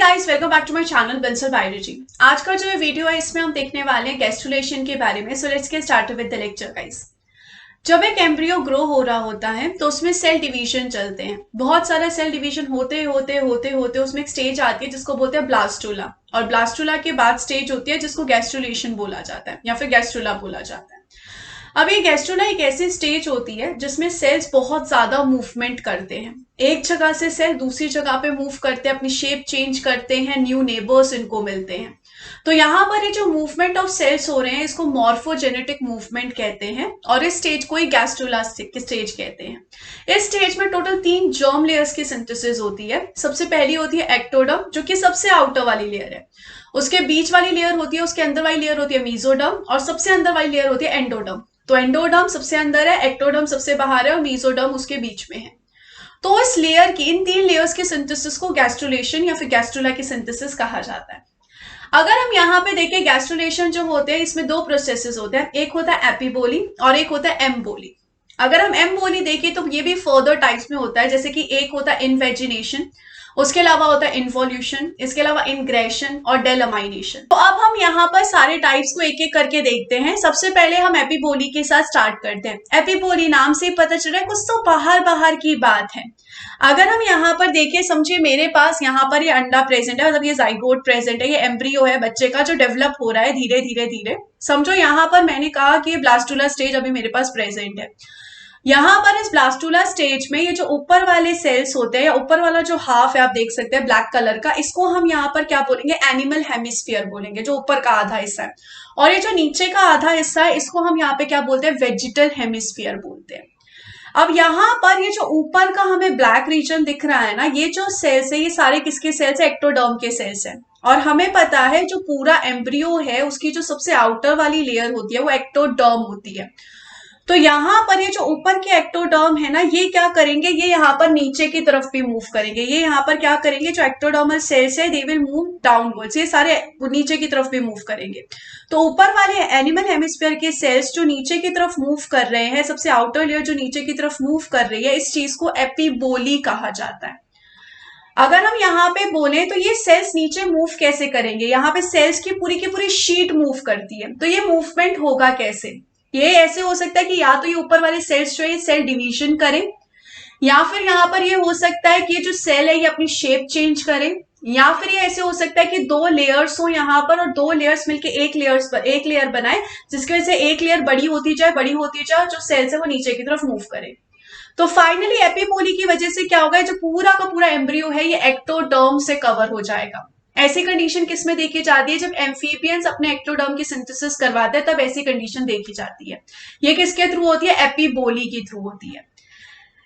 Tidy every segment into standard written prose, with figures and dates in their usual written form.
Guys, welcome back to my channel Bansal biology. आज का जो वीडियो है इसमें हम देखने वाले हैं गैस्ट्रुलेशन के बारे में। So let's get started with the lecture guys. जब एक एम्ब्रियो ग्रो हो रहा होता है तो उसमें सेल डिवीजन चलते हैं। बहुत सारा सेल डिवीजन होते होते होते होते उसमें एक स्टेज आती है जिसको बोलते हैं ब्लास्टुला, और ब्लास्टुला के बाद स्टेज होती है जिसको गैस्ट्रुलेशन बोला जाता है या फिर गैस्ट्रुला बोला जाता है। अब ये गैस्ट्रुला एक ऐसी स्टेज होती है जिसमें सेल्स बहुत ज्यादा मूवमेंट करते हैं। एक जगह से सेल दूसरी जगह पे मूव करते हैं, अपनी शेप चेंज करते हैं, न्यू नेबर्स इनको मिलते हैं। तो यहाँ पर ये जो मूवमेंट ऑफ सेल्स हो रहे हैं इसको मॉर्फोजेनेटिक मूवमेंट कहते हैं, और इस स्टेज को ही गैस्ट्रुला स्टेज कहते हैं। इस स्टेज में टोटल 3 जर्म लेयर्स की सिंथेसिस होती है। सबसे पहली होती है एक्टोडर्म, जो कि सबसे आउटर वाली लेयर है। उसके बीच वाली लेयर होती है, उसके अंदर वाली लेयर होती है मीजोडर्म, और सबसे अंदर वाली लेयर होती है एंडोडर्म। तो एंडोडर्म सबसे अंदर है, एक्टोडर्म सबसे बाहर है, और मीजोडर्म उसके बीच में है। तो इस लेयर की, इन 3 लेयर्स की सिंथेसिस को गैस्ट्रुलेशन या फिर गैस्ट्रुला की सिंथेसिस कहा जाता है। अगर हम यहाँ पे देखें, गैस्ट्रुलेशन जो होते हैं इसमें 2 प्रोसेसेस होते हैं, एक होता है एपिबोली और एक होता है एम्बोली। अगर हम एम्बोली देखें तो ये भी फर्दर टाइप्स में होता है, जैसे कि एक होता है इन्वेजिनेशन, उसके अलावा होता है इन्वोल्यूशन, इसके अलावा इंग्रेशन और डेलमाइनेशन। तो अब हम यहाँ पर सारे टाइप्स को एक एक करके देखते हैं। सबसे पहले हम एपिबोली के साथ स्टार्ट करते हैं। एपिबोली नाम से ही पता चल रहा है कुछ तो बाहर बाहर की बात है। अगर हम यहाँ पर देखें, समझिए मेरे पास यहाँ पर ये अंडा प्रेजेंट है, मतलब ये जाइगोट प्रेजेंट है, ये एम्ब्रियो है बच्चे का जो डेवलप हो रहा है धीरे धीरे धीरे। समझो यहाँ पर मैंने कहा कि ये ब्लास्टुला स्टेज अभी मेरे पास प्रेजेंट है। यहाँ पर इस ब्लास्टुला स्टेज में ये जो ऊपर वाले सेल्स होते हैं, या ऊपर वाला जो हाफ है आप देख सकते हैं ब्लैक कलर का, इसको हम यहाँ पर क्या बोलेंगे, एनिमल हेमिस्फीयर बोलेंगे, जो ऊपर का आधा हिस्सा है। और ये जो नीचे का आधा हिस्सा है इसको हम यहाँ पे क्या बोलते हैं, वेजिटल हेमिस्फीयर बोलते हैं। अब यहाँ पर ये जो ऊपर का हमें ब्लैक रीजन दिख रहा है ना, ये जो सेल्स है ये सारे किसके सेल्स है, एक्टोडर्म के सेल्स है। और हमें पता है जो पूरा एम्ब्रियो है उसकी जो सबसे आउटर वाली लेयर होती है वो एक्टोडर्म होती है। तो यहाँ पर ये जो ऊपर के एक्टोडर्म है ना, ये क्या करेंगे, ये यहाँ पर नीचे की तरफ भी मूव करेंगे। ये यहाँ पर क्या करेंगे, जो एक्टोडर्मल सेल्स है दे विल मूव डाउनवर्ड्स, ये सारे नीचे की तरफ भी मूव करेंगे। तो ऊपर वाले एनिमल हेमिस्फीयर के सेल्स जो नीचे की तरफ मूव कर रहे हैं, सबसे आउटर लेयर जो नीचे की तरफ मूव कर रही है, इस चीज को एपिबोली कहा जाता है। अगर हम यहाँ पे बोले तो ये सेल्स नीचे मूव कैसे करेंगे, यहाँ पे सेल्स की पूरी शीट मूव करती है। तो ये मूवमेंट होगा कैसे, ये ऐसे हो सकता है कि या तो ये ऊपर वाले सेल्स जो है सेल डिवीजन करें, या फिर यहाँ पर ये हो सकता है कि ये जो सेल है ये अपनी शेप चेंज करें, या फिर ये ऐसे हो सकता है कि 2 लेयर्स हो यहाँ पर और 2 लेयर्स मिलके एक लेयर बनाए, जिसकी वजह से एक लेयर बड़ी होती जाए जो सेल्स है वो नीचे की तरफ मूव करे। तो फाइनली एपिबोली की वजह से क्या होगा, जो पूरा का पूरा एम्ब्रियो है ये एक्टोडर्म से कवर हो जाएगा। ऐसी कंडीशन किस में देखी जाती है, जब एम्फीबियंस अपने एक्टोडर्म की सिंथेसिस करवाते हैं तब ऐसी कंडीशन देखी जाती है। ये किसके थ्रू होती है, एपिबोली के थ्रू होती है।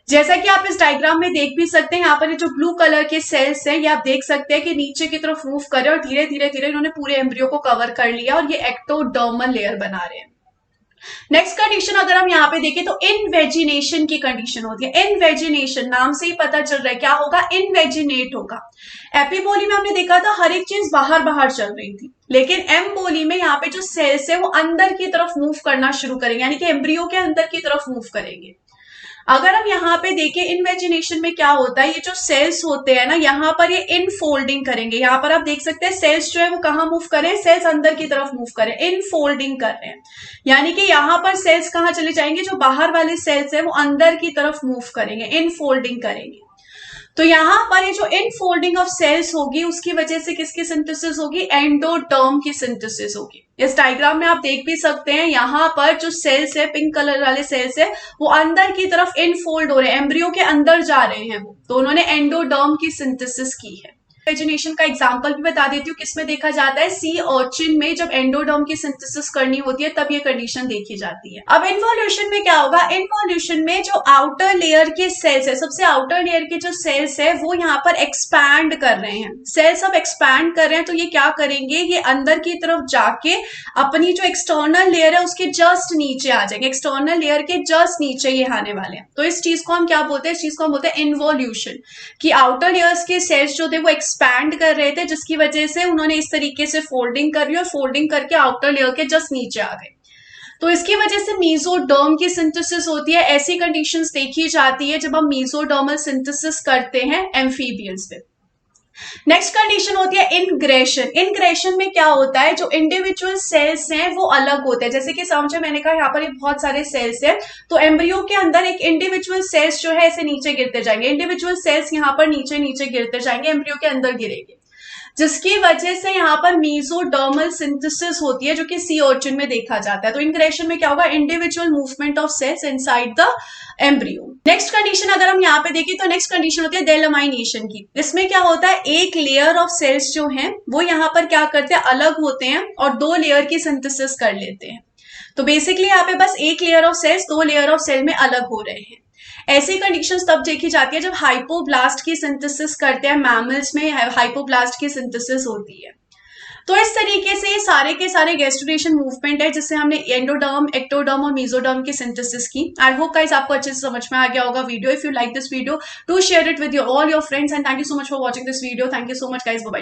जैसा कि आप इस डायग्राम में देख भी सकते हैं, यहाँ पर जो ब्लू कलर के सेल्स हैं ये आप देख सकते हैं कि नीचे की तरफ मूव कर रहे हैं और धीरे धीरे धीरे इन्होंने पूरे एम्ब्रियो को कवर कर लिया और ये एक्टोडर्मल लेयर बना रहे हैं। नेक्स्ट कंडीशन अगर हम यहाँ पे देखें तो इनवेजिनेशन की कंडीशन होती है। इनवेजिनेशन नाम से ही पता चल रहा है क्या होगा, इनवेजिनेट होगा। एपिबोली में हमने देखा था हर एक चीज बाहर बाहर चल रही थी, लेकिन एम्बोली में यहाँ पे जो सेल्स है वो अंदर की तरफ मूव करना शुरू करेंगे, यानी कि एम्ब्रियो के अंदर की तरफ मूव करेंगे। अगर हम यहाँ पे देखें इनवेजिनेशन में क्या होता है, ये जो सेल्स होते हैं ना यहाँ पर ये इनफोल्डिंग करेंगे। यहाँ पर आप देख सकते हैं सेल्स जो है वो कहाँ मूव करें, सेल्स अंदर की तरफ मूव करें, इनफोल्डिंग कर रहे हैं। यानी कि यहाँ पर सेल्स कहाँ चले जाएंगे, जो बाहर वाले सेल्स है वो अंदर की तरफ मूव करेंगे, इनफोल्डिंग करेंगे। तो यहाँ पर ये जो इनफोल्डिंग ऑफ सेल्स होगी उसकी वजह से किसकी सिंथेसिस होगी, एंडोडर्म की सिंथेसिस होगी। इस डायग्राम में आप देख भी सकते हैं यहाँ पर जो सेल्स है, पिंक कलर वाले सेल्स है वो अंदर की तरफ इनफोल्ड हो रहे हैं, एम्ब्रियो के अंदर जा रहे हैं वो, तो उन्होंने एंडोडर्म की सिंथेसिस की है। इन्वेजिनेशन का एग्जांपल भी बता देती हूँ किसमें देखा जाता है, सी ऑर्चिन में जब एंडोडर्म की सिंथेसिस करनी होती है तब ये कंडीशन देखी जाती है। अब इन्वोल्यूशन में क्या होगा, इन्वोल्यूशन में जो आउटर लेयर के सेल्स है, सबसे आउटर लेयर के जो सेल्स है वो यहाँ पर एक्सपैंड कर रहे हैं। सेल्स अब एक्सपैंड कर रहे हैं तो ये क्या करेंगे, ये अंदर की तरफ जाके अपनी जो एक्सटर्नल लेयर है उसके जस्ट नीचे आ जाएंगे, एक्सटर्नल लेयर के जस्ट नीचे ये आने वाले हैं। तो इस चीज को हम क्या बोलते हैं, इस चीज को हम बोलते हैं इन्वोल्यूशन, कि आउटर लेयर्स के सेल्स जो थे वो एक्सपैंड कर रहे थे, जिसकी वजह से उन्होंने इस तरीके से फोल्डिंग करी और फोल्डिंग करके आउटर लेयर के जस्ट नीचे आ गए। तो इसकी वजह से मीजोडर्म की सिंथेसिस होती है। ऐसी कंडीशंस देखी जाती है जब हम मीजोडर्मल सिंथेसिस करते हैं एम्फीबियंस पे। नेक्स्ट कंडीशन होती है इनग्रेशन। इनग्रेशन में क्या होता है, जो इंडिविजुअल सेल्स हैं वो अलग होते हैं। जैसे कि समझे, मैंने कहा यहाँ पर ये बहुत सारे सेल्स हैं, तो एम्ब्रियो के अंदर एक इंडिविजुअल सेल्स जो है ऐसे नीचे गिरते जाएंगे, इंडिविजुअल सेल्स यहाँ पर नीचे नीचे गिरते जाएंगे, एम्ब्रियो के अंदर गिरेंगे, जिसकी वजह से यहाँ पर मीजोडर्मल सिंथेसिस होती है, जो कि सी ऑर्चिन में देखा जाता है। तो इनग्रेशन में क्या होगा, individual movement of cells inside the embryo. Next condition अगर हम यहाँ पे देखें तो नेक्स्ट कंडीशन होती है डेलमाइनेशन की। इसमें क्या होता है, एक लेयर ऑफ सेल्स जो हैं वो यहाँ पर क्या करते हैं, अलग होते हैं और दो लेयर की सिंथेसिस कर लेते हैं। तो बेसिकली यहाँ पे बस एक लेयर ऑफ सेल्स दो लेयर ऑफ सेल में अलग हो रहे हैं। ऐसी कंडीशंस तब देखी जाती है जब हाइपोब्लास्ट की सिंथेसिस करते हैं, मैमल्स में हाइपोब्लास्ट की सिंथेसिस होती है। तो इस तरीके से ये सारे के सारे गैस्ट्रुलेशन मूवमेंट है जिससे हमने एंडोडर्म, एक्टोडर्म और मेसोडर्म की सिंथेसिस की। आई होप गाइस आपको अच्छे से समझ में आ गया होगा video. If you like this video, do share it with your all your friends and thank you so much for watching this video. Thank you so much guys, bye bye.